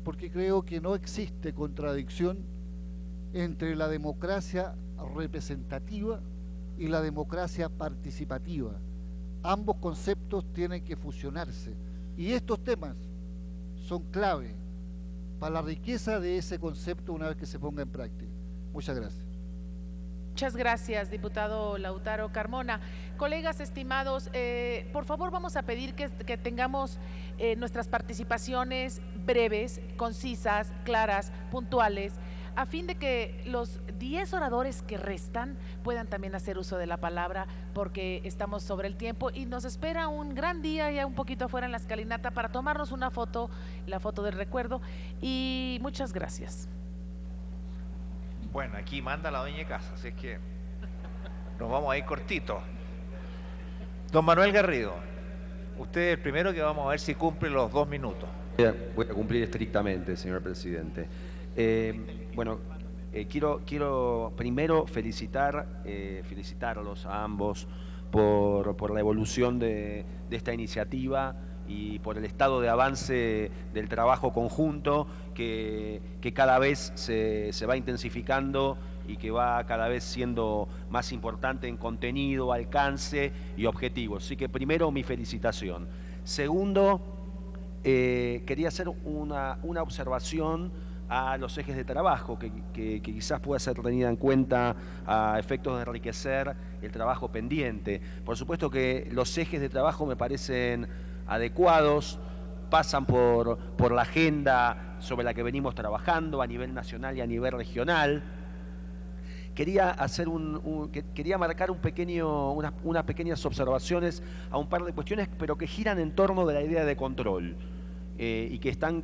S8: Porque creo que no existe contradicción entre la democracia representativa y la democracia participativa. Ambos conceptos tienen que fusionarse, y estos temas son clave para la riqueza de ese concepto una vez que se ponga en práctica. Muchas gracias.
S2: Muchas gracias, diputado Lautaro Carmona. Colegas estimados, por favor vamos a pedir que tengamos nuestras participaciones breves, concisas, claras, puntuales, a fin de que los 10 oradores que restan puedan también hacer uso de la palabra, porque estamos sobre el tiempo y nos espera un gran día ya un poquito afuera en la escalinata para tomarnos una foto, la foto del recuerdo, y muchas gracias.
S1: Bueno, aquí manda la doña de casa, así es que nos vamos a ir cortito. Don Manuel Garrido, usted es el primero que vamos a ver si cumple los 2 minutos.
S9: Voy a cumplir estrictamente, señor presidente. Quiero primero felicitarlos a ambos por la evolución de esta iniciativa y por el estado de avance del trabajo conjunto que cada vez se va intensificando y que va cada vez siendo más importante en contenido, alcance y objetivos. Así que primero, mi felicitación. Segundo, quería hacer una observación a los ejes de trabajo que quizás pueda ser tenida en cuenta a efectos de enriquecer el trabajo pendiente. Por supuesto que los ejes de trabajo me parecen adecuados, pasan por la agenda sobre la que venimos trabajando a nivel nacional y a nivel regional. Quería marcar unas pequeñas observaciones a un par de cuestiones, pero que giran en torno de la idea de control. Y que están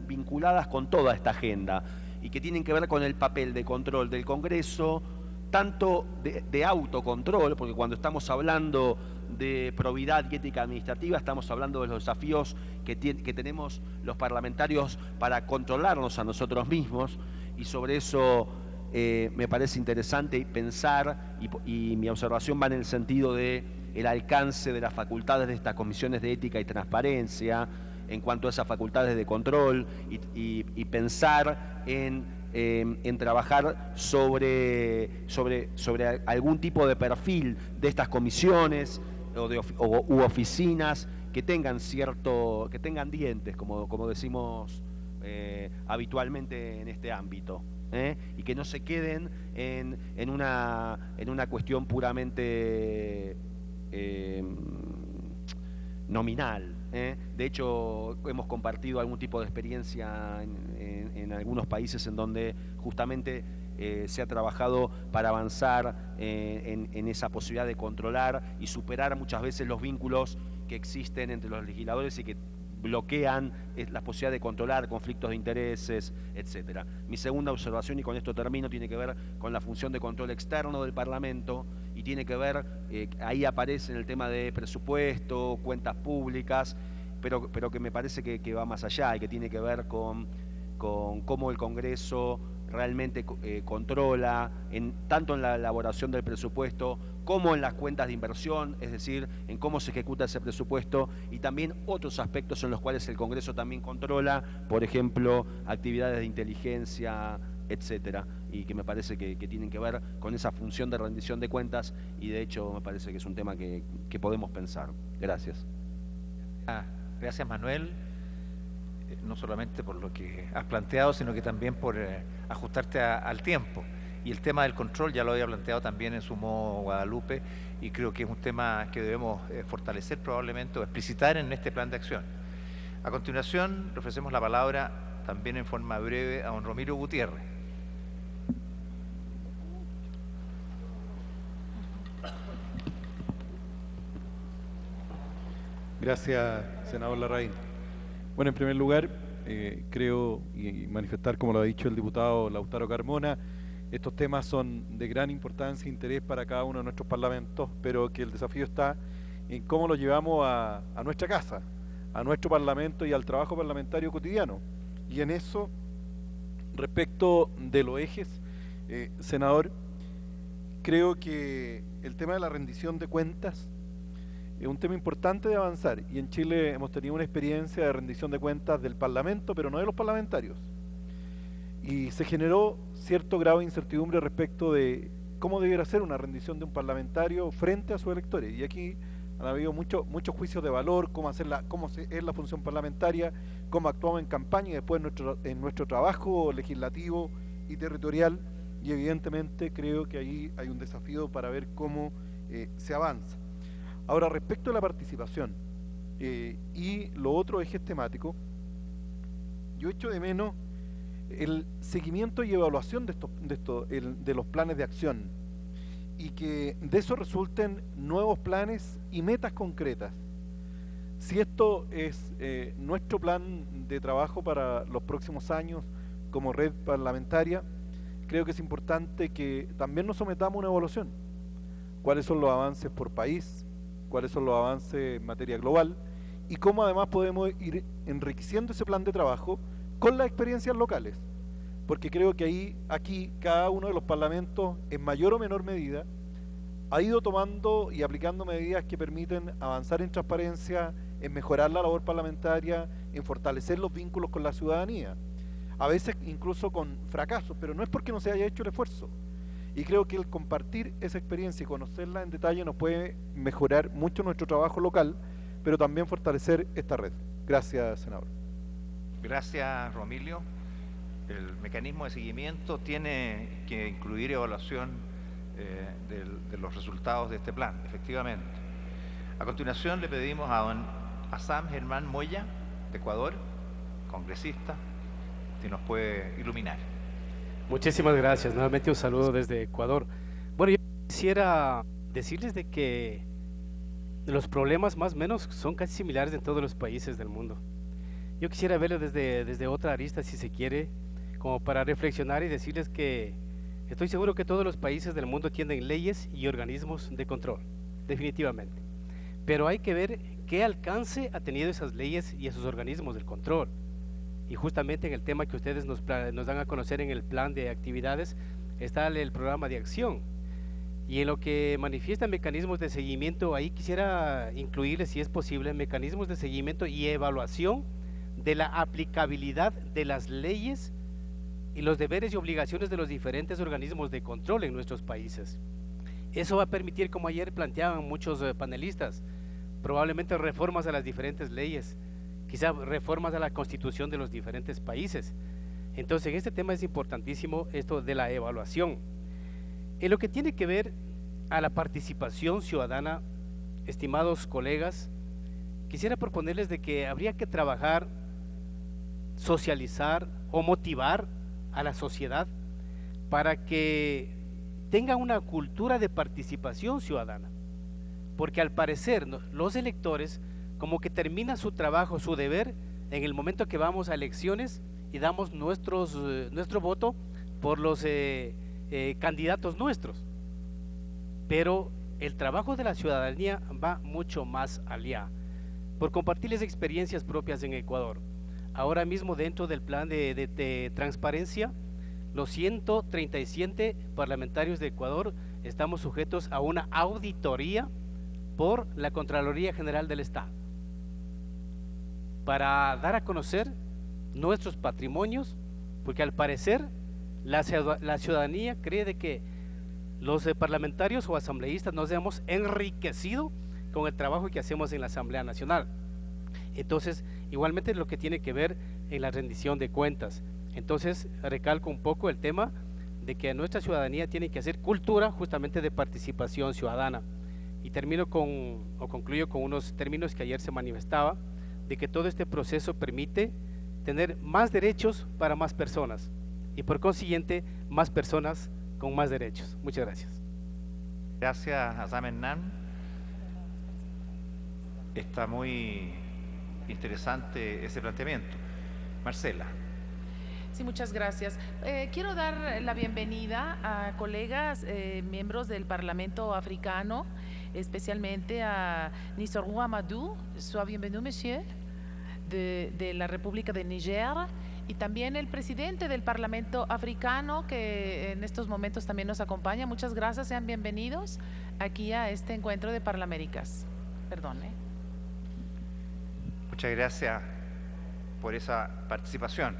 S9: vinculadas con toda esta agenda y que tienen que ver con el papel de control del Congreso, tanto de autocontrol, porque cuando estamos hablando de probidad y ética administrativa estamos hablando de los desafíos que tenemos los parlamentarios para controlarnos a nosotros mismos, y sobre eso me parece interesante pensar, y mi observación va en el sentido de el alcance de las facultades de estas comisiones de ética y transparencia en cuanto a esas facultades de control, y pensar en en trabajar sobre algún tipo de perfil de estas comisiones u oficinas que tengan dientes, como decimos habitualmente en este ámbito, y que no se queden en una cuestión puramente nominal. De hecho, hemos compartido algún tipo de experiencia en algunos países en donde justamente se ha trabajado para avanzar en esa posibilidad de controlar y superar muchas veces los vínculos que existen entre los legisladores y que bloquean la posibilidad de controlar conflictos de intereses, etcétera. Mi segunda observación, y con esto termino, tiene que ver con la función de control externo del Parlamento y tiene que ver, ahí aparece en el tema de presupuesto, cuentas públicas, pero que me parece que va más allá y que tiene que ver con cómo el Congreso realmente controla tanto en la elaboración del presupuesto como en las cuentas de inversión, es decir, en cómo se ejecuta ese presupuesto, y también otros aspectos en los cuales el Congreso también controla, por ejemplo, actividades de inteligencia, etcétera, y que me parece que tienen que ver con esa función de rendición de cuentas, y de hecho me parece que es un tema que podemos pensar. Gracias.
S1: Gracias, Manuel, no solamente por lo que has planteado, sino que también por ajustarte al tiempo. Y el tema del control ya lo había planteado también en su modo Guadalupe, y creo que es un tema que debemos fortalecer probablemente o explicitar en este plan de acción. A continuación, le ofrecemos la palabra también en forma breve a don Romiro Gutiérrez.
S10: Gracias, senador Larraín. Bueno, en primer lugar, creo y manifestar, como lo ha dicho el diputado Lautaro Carmona, estos temas son de gran importancia e interés para cada uno de nuestros parlamentos, pero que el desafío está en cómo lo llevamos a nuestra casa, a nuestro parlamento y al trabajo parlamentario cotidiano. Y en eso, respecto de los ejes, senador, creo que el tema de la rendición de cuentas es un tema importante de avanzar, y en Chile hemos tenido una experiencia de rendición de cuentas del Parlamento, pero no de los parlamentarios. Y se generó cierto grado de incertidumbre respecto de cómo debiera ser una rendición de un parlamentario frente a sus electores. Y aquí han habido muchos juicios de valor, cómo es la función parlamentaria, cómo actuamos en campaña y después en nuestro trabajo legislativo y territorial. Y evidentemente creo que ahí hay un desafío para ver cómo se avanza. Ahora, respecto a la participación y los otros ejes temáticos, yo echo de menos el seguimiento y evaluación de los planes de acción, y que de eso resulten nuevos planes y metas concretas. Si esto es nuestro plan de trabajo para los próximos años como red parlamentaria, creo que es importante que también nos sometamos a una evaluación. ¿Cuáles son los avances por país? ¿Cuáles son los avances en materia global? Y cómo además podemos ir enriqueciendo ese plan de trabajo con las experiencias locales, porque creo que aquí cada uno de los parlamentos, en mayor o menor medida, ha ido tomando y aplicando medidas que permiten avanzar en transparencia, en mejorar la labor parlamentaria, en fortalecer los vínculos con la ciudadanía, a veces incluso con fracasos, pero no es porque no se haya hecho el esfuerzo. Y creo que el compartir esa experiencia y conocerla en detalle nos puede mejorar mucho nuestro trabajo local, pero también fortalecer esta red. Gracias, senador.
S1: Gracias, Romilio. El mecanismo de seguimiento tiene que incluir evaluación de los resultados de este plan, efectivamente. A continuación le pedimos a don Assam Germán Moya, de Ecuador, congresista, si nos puede iluminar.
S11: Muchísimas gracias. Nuevamente un saludo desde Ecuador. Bueno, yo quisiera decirles de que los problemas más o menos son casi similares en todos los países del mundo. Yo quisiera verlo desde otra arista, si se quiere, como para reflexionar y decirles que estoy seguro que todos los países del mundo tienen leyes y organismos de control, definitivamente. Pero hay que ver qué alcance ha tenido esas leyes y esos organismos del control. Y justamente en el tema que ustedes nos dan a conocer en el plan de actividades está el programa de acción. Y en lo que manifiestan mecanismos de seguimiento, ahí quisiera incluirles, si es posible, mecanismos de seguimiento y evaluación de la aplicabilidad de las leyes y los deberes y obligaciones de los diferentes organismos de control en nuestros países. Eso va a permitir, como ayer planteaban muchos panelistas, probablemente reformas a las diferentes leyes, quizá reformas a la constitución de los diferentes países. Entonces, en este tema es importantísimo esto de la evaluación. En lo que tiene que ver a la participación ciudadana, estimados colegas, quisiera proponerles de que habría que trabajar, socializar o motivar a la sociedad para que tenga una cultura de participación ciudadana, porque al parecer los electores como que terminan su trabajo, su deber, en el momento que vamos a elecciones y damos nuestro voto por los candidatos nuestros, pero el trabajo de la ciudadanía va mucho más allá. Por compartirles experiencias propias en Ecuador, ahora mismo dentro del plan de transparencia, los 137 parlamentarios de Ecuador estamos sujetos a una auditoría por la Contraloría General del Estado para dar a conocer nuestros patrimonios, porque al parecer la ciudadanía cree de que los parlamentarios o asambleístas nos hemos enriquecido con el trabajo que hacemos en la Asamblea Nacional. Entonces, igualmente lo que tiene que ver en la rendición de cuentas. Entonces, recalco un poco el tema de que nuestra ciudadanía tiene que hacer cultura justamente de participación ciudadana. Y concluyo con unos términos que ayer se manifestaba, de que todo este proceso permite tener más derechos para más personas y por consiguiente más personas con más derechos. Muchas gracias.
S1: Gracias, Azam Hernán. Está muy interesante ese planteamiento. Marcela.
S2: Sí, muchas gracias. Quiero dar la bienvenida a colegas miembros del Parlamento africano, especialmente a Nissorou Amadou, soit bienvenido, monsieur, de la República de Níger, y también el presidente del Parlamento africano, que en estos momentos también nos acompaña. Muchas gracias, sean bienvenidos aquí a este encuentro de Parlaméricas. Perdón.
S1: Muchas gracias por esa participación.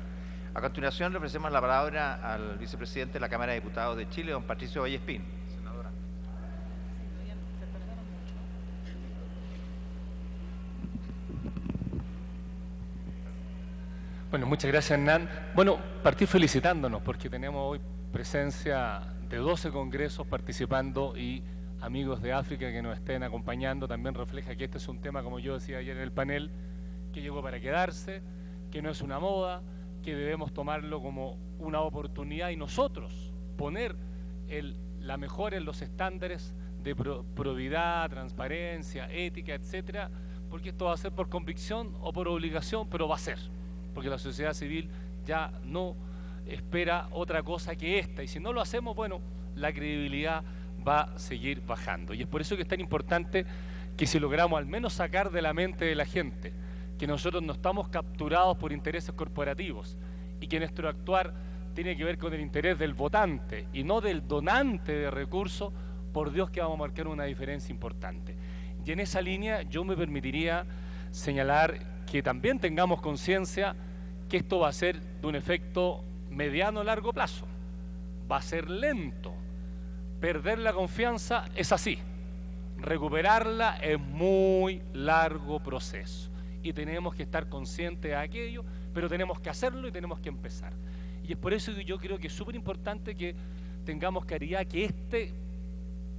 S1: A continuación le ofrecemos la palabra al vicepresidente de la Cámara de Diputados de Chile, don Patricio Vallespín. Senadora.
S12: Bueno, muchas gracias, Hernán. Bueno, partir felicitándonos porque tenemos hoy presencia de 12 congresos participando y amigos de África que nos estén acompañando. También refleja que este es un tema, como yo decía ayer en el panel, que llegó para quedarse, que no es una moda, que debemos tomarlo como una oportunidad y nosotros poner la mejora en los estándares de probidad, transparencia, ética, etcétera, porque esto va a ser por convicción o por obligación, pero va a ser, porque la sociedad civil ya no espera otra cosa que esta, y si no lo hacemos, bueno, la credibilidad va a seguir bajando. Y es por eso que es tan importante que si logramos al menos sacar de la mente de la gente que nosotros no estamos capturados por intereses corporativos y que nuestro actuar tiene que ver con el interés del votante y no del donante de recursos, por Dios que vamos a marcar una diferencia importante. Y en esa línea yo me permitiría señalar que también tengamos conciencia que esto va a ser de un efecto mediano a largo plazo, va a ser lento. Perder la confianza es así, recuperarla es muy largo proceso y tenemos que estar conscientes de aquello, pero tenemos que hacerlo y tenemos que empezar. Y es por eso que yo creo que es súper importante que tengamos claridad que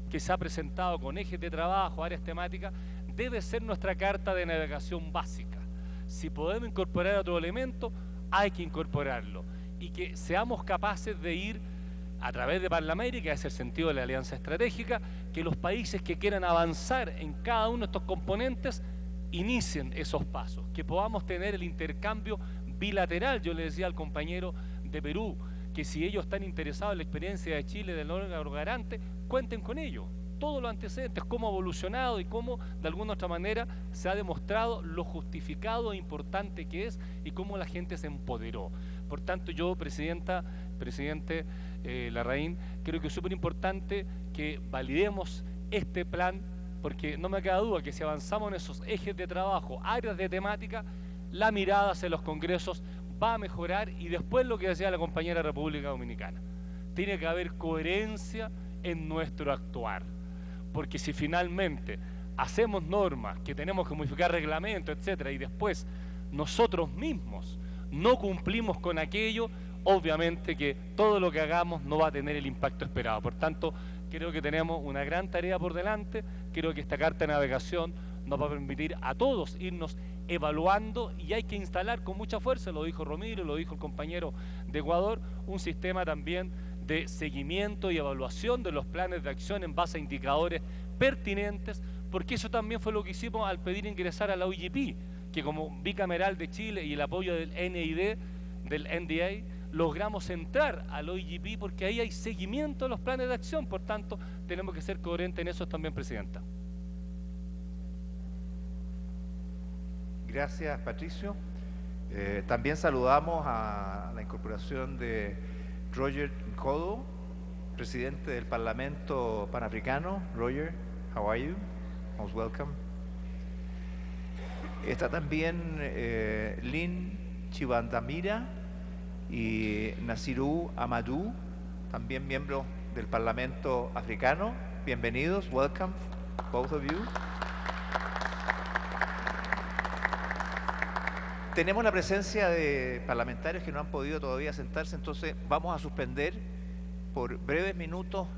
S12: que se ha presentado con ejes de trabajo, áreas temáticas, debe ser nuestra carta de navegación básica. Si podemos incorporar otro elemento, hay que incorporarlo y que seamos capaces de ir a través de Parlamérica, es el sentido de la alianza estratégica, que los países que quieran avanzar en cada uno de estos componentes inicien esos pasos, que podamos tener el intercambio bilateral. Yo le decía al compañero de Perú que si ellos están interesados en la experiencia de Chile del órgano garante, cuenten con ello, todos los antecedentes, cómo ha evolucionado y cómo de alguna u otra manera se ha demostrado lo justificado e importante que es y cómo la gente se empoderó. Por tanto, yo, presidente Larraín, creo que es súper importante que validemos este plan, porque no me queda duda que si avanzamos en esos ejes de trabajo, áreas de temática, la mirada hacia los congresos va a mejorar. Y después lo que decía la compañera República Dominicana, tiene que haber coherencia en nuestro actuar, porque si finalmente hacemos normas que tenemos que modificar reglamentos, etcétera, y después nosotros mismos no cumplimos con aquello, obviamente que todo lo que hagamos no va a tener el impacto esperado. Por tanto, creo que tenemos una gran tarea por delante. Creo que esta carta de navegación nos va a permitir a todos irnos evaluando, y hay que instalar con mucha fuerza, lo dijo Romero, lo dijo el compañero de Ecuador, un sistema también de seguimiento y evaluación de los planes de acción en base a indicadores pertinentes, porque eso también fue lo que hicimos al pedir ingresar a la OGP, que como bicameral de Chile y el apoyo del NID, del NDA, logramos entrar al OGP porque ahí hay seguimiento de los planes de acción. Por tanto, tenemos que ser coherentes en eso también, Presidenta.
S1: Gracias, Patricio. También saludamos a la incorporación de Roger Nkodo, presidente del Parlamento Panafricano. Roger, how are you? Most welcome. Está también Lynn Chibandamira y Nasirou Amadou, también miembros del Parlamento Africano. Bienvenidos, welcome, both of you. Tenemos la presencia de parlamentarios que no han podido todavía sentarse, entonces vamos a suspender por breves minutos